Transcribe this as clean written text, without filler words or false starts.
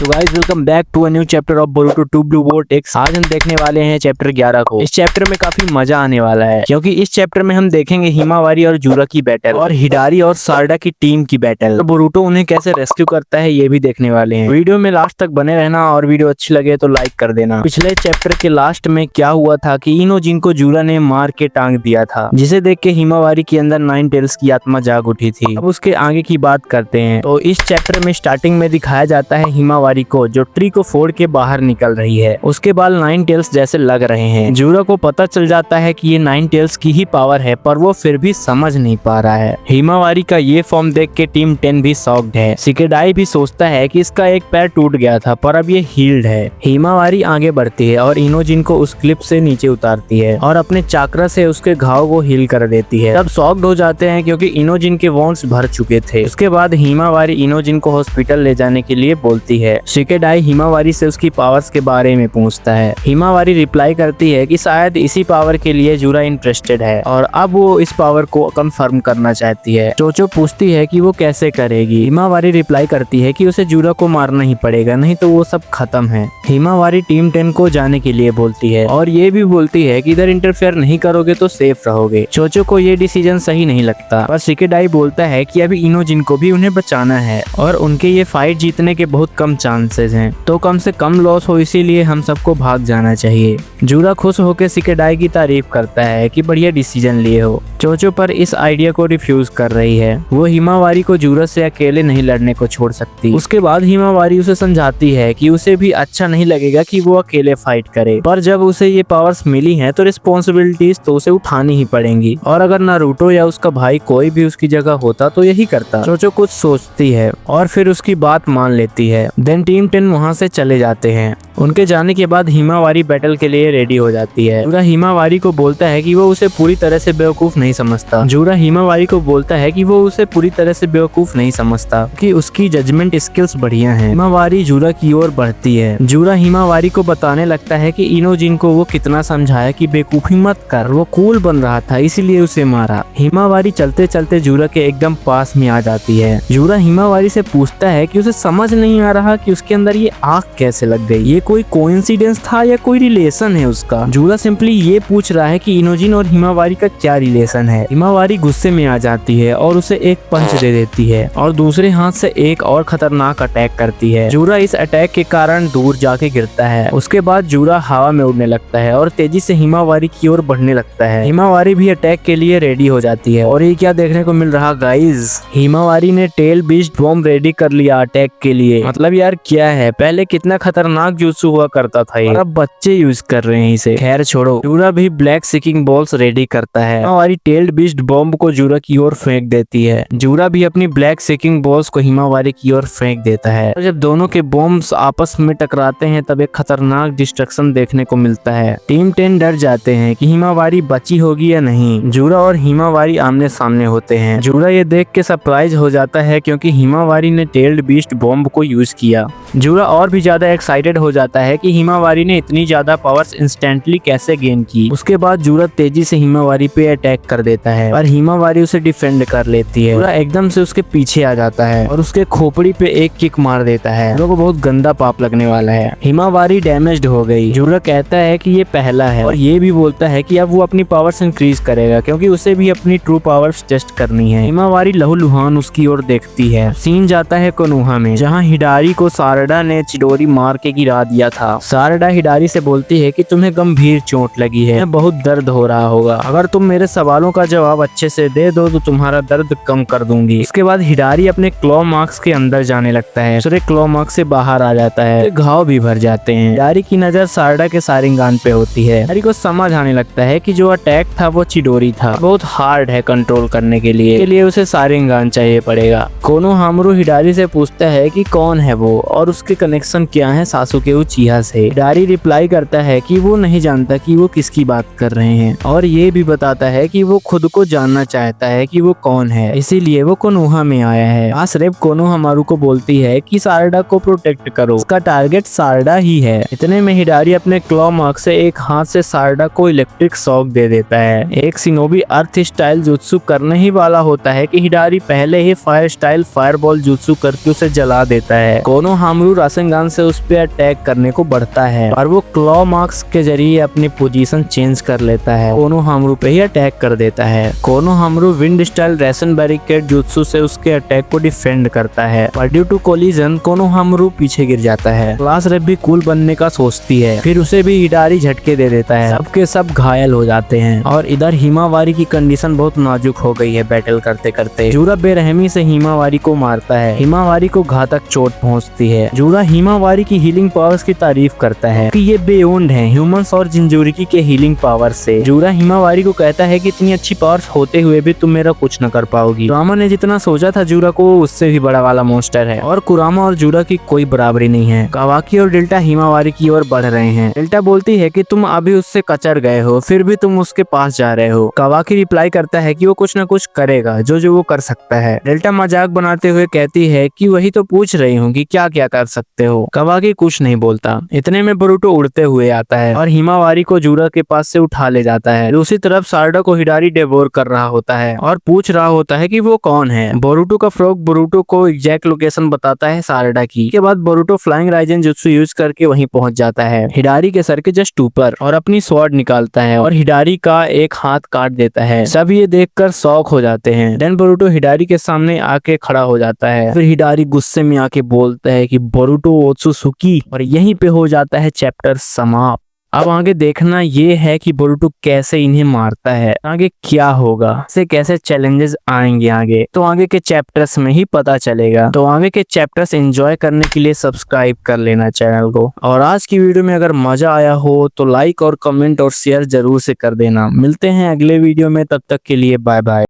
तो guys welcome back to a new chapter of Boruto 2 Blue Vortex. आज हम देखने वाले हैं चैप्टर 11 को। इस चैप्टर में काफी मजा आने वाला है क्योंकि इस चैप्टर में हम देखेंगे हिमावारी और जूरा की बैटल और हिडारी और सारडा की टीम की बैटल। तो बोरुतो उन्हें कैसे रेस्क्यू करता है ये भी देखने वाले हैं। वीडियो में लास्ट तक बने रहना और वीडियो अच्छी लगे तो लाइक कर देना। पिछले चैप्टर के लास्ट में क्या हुआ था कि इनोजिन को जूरा ने मार के टांग दिया था, जिसे देख के हिमावारी के अंदर 9 टेल्स की आत्मा जाग उठी थी। अब उसके आगे की बात करते हैं। तो इस चैप्टर में स्टार्टिंग में दिखाया जाता है हिमावारी को जो ट्री को फोड़ के बाहर निकल रही है। उसके बाल 9 टेल्स जैसे लग रहे हैं। जूरा को पता चल जाता है कि ये 9 टेल्स की ही पावर है, पर वो फिर भी समझ नहीं पा रहा है। हिमावारी का ये फॉर्म देख के टीम 10 भी शॉक्ड है। सिकेडाई भी सोचता है कि इसका एक पैर टूट गया था पर अब ये हील्ड है। हिमावारी आगे बढ़ती है और इनोजिन को उस क्लिप से नीचे उतारती है और अपने चाकरा से उसके घाव को हील कर देती है। तब शॉक्ड हो जाते हैं क्योंकि इनोजिन के वॉन्ड्स भर चुके थे। उसके बाद हिमावारी इनोजिन को हॉस्पिटल ले जाने के लिए बोलती है। सिकेडाई हिमावारी से उसकी पावर्स के बारे में पूछता है। हिमावारी रिप्लाई करती है कि शायद इसी पावर के लिए जूरा इंटरेस्टेड है और अब वो इस पावर को कंफर्म करना चाहती है। चोचो पूछती है कि वो कैसे करेगी। हिमावारी रिप्लाई करती है कि उसे जूरा को मारना ही पड़ेगा, नहीं तो वो सब खत्म है। हिमावारी टीम 10 को जाने के लिए बोलती है और ये भी बोलती है कि इधर इंटरफेयर नहीं करोगे तो सेफ रहोगे। चोचो को ये डिसीजन सही नहीं लगता, पर सिकेडाई बोलता है कि अभी इनोजिन को भी उन्हें बचाना है और उनके ये फाइट जीतने के बहुत कम चांसेस हैं, तो कम से कम लॉस हो इसीलिए हम सबको भाग जाना चाहिए। जूरा खुश होकर सिकेडाई की तारीफ करता है कि बढ़िया डिसीजन लिए हो। चोचो पर इस आइडिया को रिफ्यूज कर रही है। वो हिमावारी को जूरा से अकेले नहीं लड़ने को छोड़ सकती। उसके बाद हिमावारी उसे समझाती है कि उसे भी अच्छा नहीं लगेगा कि वो अकेले फाइट करे, पर जब उसे ये पावर्स मिली हैं तो रिस्पॉन्सिबिलिटीज तो उसे उठानी ही पड़ेंगी और अगर नारुतो या उसका भाई कोई भी उसकी जगह होता तो यही करता। चोचो कुछ सोचती है और फिर उसकी बात मान लेती है। देन टीम 10 वहाँ से चले जाते हैं। उनके जाने के बाद हिमावारी बैटल के लिए रेडी हो जाती है। जूरा हिमावारी को बोलता है कि वो उसे पूरी तरह से बेवकूफ नहीं समझता। जूरा हिमावारी को बोलता है कि वो उसे पूरी तरह से बेवकूफ नहीं समझता कि उसकी जजमेंट स्किल्स बढ़िया हैं। हिमावारी जूरा की ओर बढ़ती है। जूरा हिमावारी को बताने लगता है कि इनोजिन को वो कितना समझाया कि बेवकूफी मत कर, वो कूल बन रहा था इसीलिए उसे मारा। हिमावारी चलते चलते जूरा के एकदम पास में आ जाती है। जूरा हिमावारी से पूछता है कि उसे समझ नहीं आ रहा कि उसके अंदर ये आग कैसे लग गई, ये कोई कोइंसिडेंस था या कोई रिलेशन है उसका। जूरा सिंपली ये पूछ रहा है कि इनोजिन और हिमावारी का क्या रिलेशन है। हिमावारी गुस्से में आ जाती है और उसे एक पंच दे देती है और दूसरे हाथ से एक और खतरनाक अटैक करती है। जूरा इस अटैक के कारण दूर जाके गिरता है। उसके बाद जूरा हवा में उड़ने लगता है और तेजी से हिमावारी की ओर बढ़ने लगता है। हिमावारी भी अटैक के लिए रेडी हो जाती है और ये क्या देखने को मिल रहा गाइज, हिमावारी ने टेल बीस्ट बॉम्ब रेडी कर लिया अटैक के लिए। मतलब यार क्या है, पहले कितना खतरनाक जुत्सु हुआ करता था ये, अब बच्चे यूज कर रहे हैं इसे। खैर छोड़ो। जूरा भी ब्लैक सिकिंग बॉल्स रेडी करता है। हिमावारी टेल्ड बीस्ट बॉम्ब को जूरा की ओर फेंक देती है। जूरा भी अपनी ब्लैक सिकिंग बॉल्स को हिमावारी की ओर फेंक देता है और जब दोनों के बॉम्ब्स आपस में टकराते हैं तब एक खतरनाक डिस्ट्रक्शन देखने को मिलता है। टीम 10 डर जाते हैं कि हिमावारी बची होगी या नहीं। जूरा और हिमावारी आमने सामने होते हैं। जूरा ये देख के सरप्राइज हो जाता है क्योंकि हिमावारी ने टेल्ड बीस्ट बॉम्ब को यूज किया। जूरा और भी ज्यादा एक्साइटेड हो जाता है कि हिमावारी ने इतनी ज्यादा पावर्स इंस्टेंटली कैसे गेन की। उसके बाद जूरा तेजी से हिमावारी पे अटैक कर देता है और हिमावारी उसे डिफेंड कर लेती है। जूरा एकदम से उसके पीछे आ जाता है और उसके खोपड़ी पे एक किक मार देता है। जूरा को बहुत गंदा पाप लगने वाला है। हिमावारी डैमेज्ड हो गई। जूरा कहता है कि ये पहला है और ये भी बोलता है कि अब वो अपनी पावर्स इंक्रीज करेगा क्योंकि उसे भी अपनी ट्रू पावर्स टेस्ट करनी है। हिमावारी लहूलुहान उसकी ओर देखती है। सीन जाता है कोनोहा में जहाँ हिडारी को सारडा ने चिडोरी मार के गिरा दिया था। सारडा हिडारी से बोलती है कि तुम्हें गंभीर चोट लगी है, बहुत दर्द हो रहा होगा, अगर तुम मेरे सवालों का जवाब अच्छे से दे दो तो तुम्हारा दर्द कम कर दूंगी। इसके बाद हिडारी अपने क्लॉ मार्क्स के अंदर जाने लगता है। दूसरे क्लॉ मार्क्स से बाहर आ जाता है, घाव भी भर जाते हैं। हिडारी की नजर सारडा के सारिंगान पे होती है। हिडारी को समझ आने लगता है कि जो अटैक था वो चिडोरी था, बहुत हार्ड है कंट्रोल करने के लिए उसे सारिंगान चाहिए पड़ेगा। कोनोहामारू हिडारी से पूछता है कि कौन है वो और उसके कनेक्शन क्या है सासुके उचिहा से। हिडारी रिप्लाई करता है कि वो नहीं जानता कि वो किसकी बात कर रहे हैं और ये भी बताता है कि वो खुद को जानना चाहता है कि वो कौन है, इसीलिए वो कोनोहा में आया है। आसरेप कोनोहामारू को बोलती है कि सारडा को प्रोटेक्ट करो, उसका टारगेट सारडा ही है। इतने में हिडारी अपने क्लॉ मार्क से एक हाथ से सारडा को इलेक्ट्रिक शॉक दे देता है। एक शिनोबी अर्थ स्टाइल जुत्सु करने ही वाला होता है कि हिडारी पहले ही फायर स्टाइल फायरबॉल जुत्सु करके उसे जला देता है। कोनोहामारू रासेनगान से उस पे अटैक करने को बढ़ता है और वो क्लॉ मार्क्स के जरिए अपनी पोजीशन चेंज कर लेता है, कोनोहामारू पे ही अटैक कर देता है। Konohamaru wind style rasen barricade jutsu से उसके अटैक को डिफेंड करता है, पर ड्यू टू कोलिजन कोनोहामारू पीछे गिर जाता है। क्लास रेप भी कूल बनने का सोचती है, फिर उसे भी हिडारी झटके दे देता है, सबके सब घायल हो जाते हैं और इधर हिमावारी की कंडीशन बहुत नाजुक हो गई है बैटल करते करते। जूरा बेरहमी से हिमावारी को मारता है, हिमावारी को घातक चोट पहुंचती है। जूरा हिमावारी की हीलिंग पावर्स की तारीफ करता है कि ये बियॉन्ड है ह्यूमंस और जिंजूरिकी के हीलिंग पावर से। जूरा हिमावारी को कहता है कि इतनी अच्छी पावर्स होते हुए भी तुम मेरा कुछ न कर पाओगी। कुरामा ने जितना सोचा था जूरा को उससे भी बड़ा वाला मॉन्स्टर है और कुरामा और जूरा की कोई बराबरी नहीं है। कावाकी और डेल्टा हिमावारी की ओर बढ़ रहे हैं। डेल्टा बोलती है कि तुम अभी उससे कचर गए हो, फिर भी तुम उसके पास जा रहे हो। कावाकी रिप्लाई करता है कि वो कुछ न कुछ करेगा जो वो कर सकता है। डेल्टा मजाक बनाते हुए कहती है कि वही तो पूछ रही हूँ कि क्या क्या कर सकते हो। कावाकी कुछ नहीं बोलता। इतने में बोरुटो उड़ते हुए आता है और हिमावारी को जूरा के पास से उठा ले जाता है। दूसरी तरफ सारडा को हिडारी डेवोर कर रहा होता है और पूछ रहा होता है कि वो कौन है। बोरुटो का फ्रॉग बोरुटो को एग्जैक्ट लोकेशन बताता है सारडा की। के बाद Boruto flying Ryzen jutsu use करके वहीं पहुंच जाता है हिडारी के सर के जस्ट ऊपर और अपनी स्वॉर्ड निकालता है और हिडारी का एक हाथ काट देता है। सब ये देखकर शॉक हो जाते हैं। देन बोरुटो हिडारी के सामने आके खड़ा हो जाता है। फिर हिडारी गुस्से में आके बोलता है कि बोरुटो ओत्सुसुकी, और यहीं पे हो जाता है चैप्टर समाप्त। अब आगे देखना ये है कि बोरुटो कैसे इन्हें मारता है, आगे क्या होगा, से कैसे चैलेंजेस आएंगे आगे, तो आगे के चैप्टर्स में ही पता चलेगा। तो आगे के चैप्टर्स एंजॉय करने के लिए सब्सक्राइब कर लेना चैनल को। और आज की वीडियो में अगर मजा आया हो तो लाइक और कमेंट और शेयर जरूर से कर देना। मिलते हैं अगले वीडियो में, तब तक के लिए बाय बाय।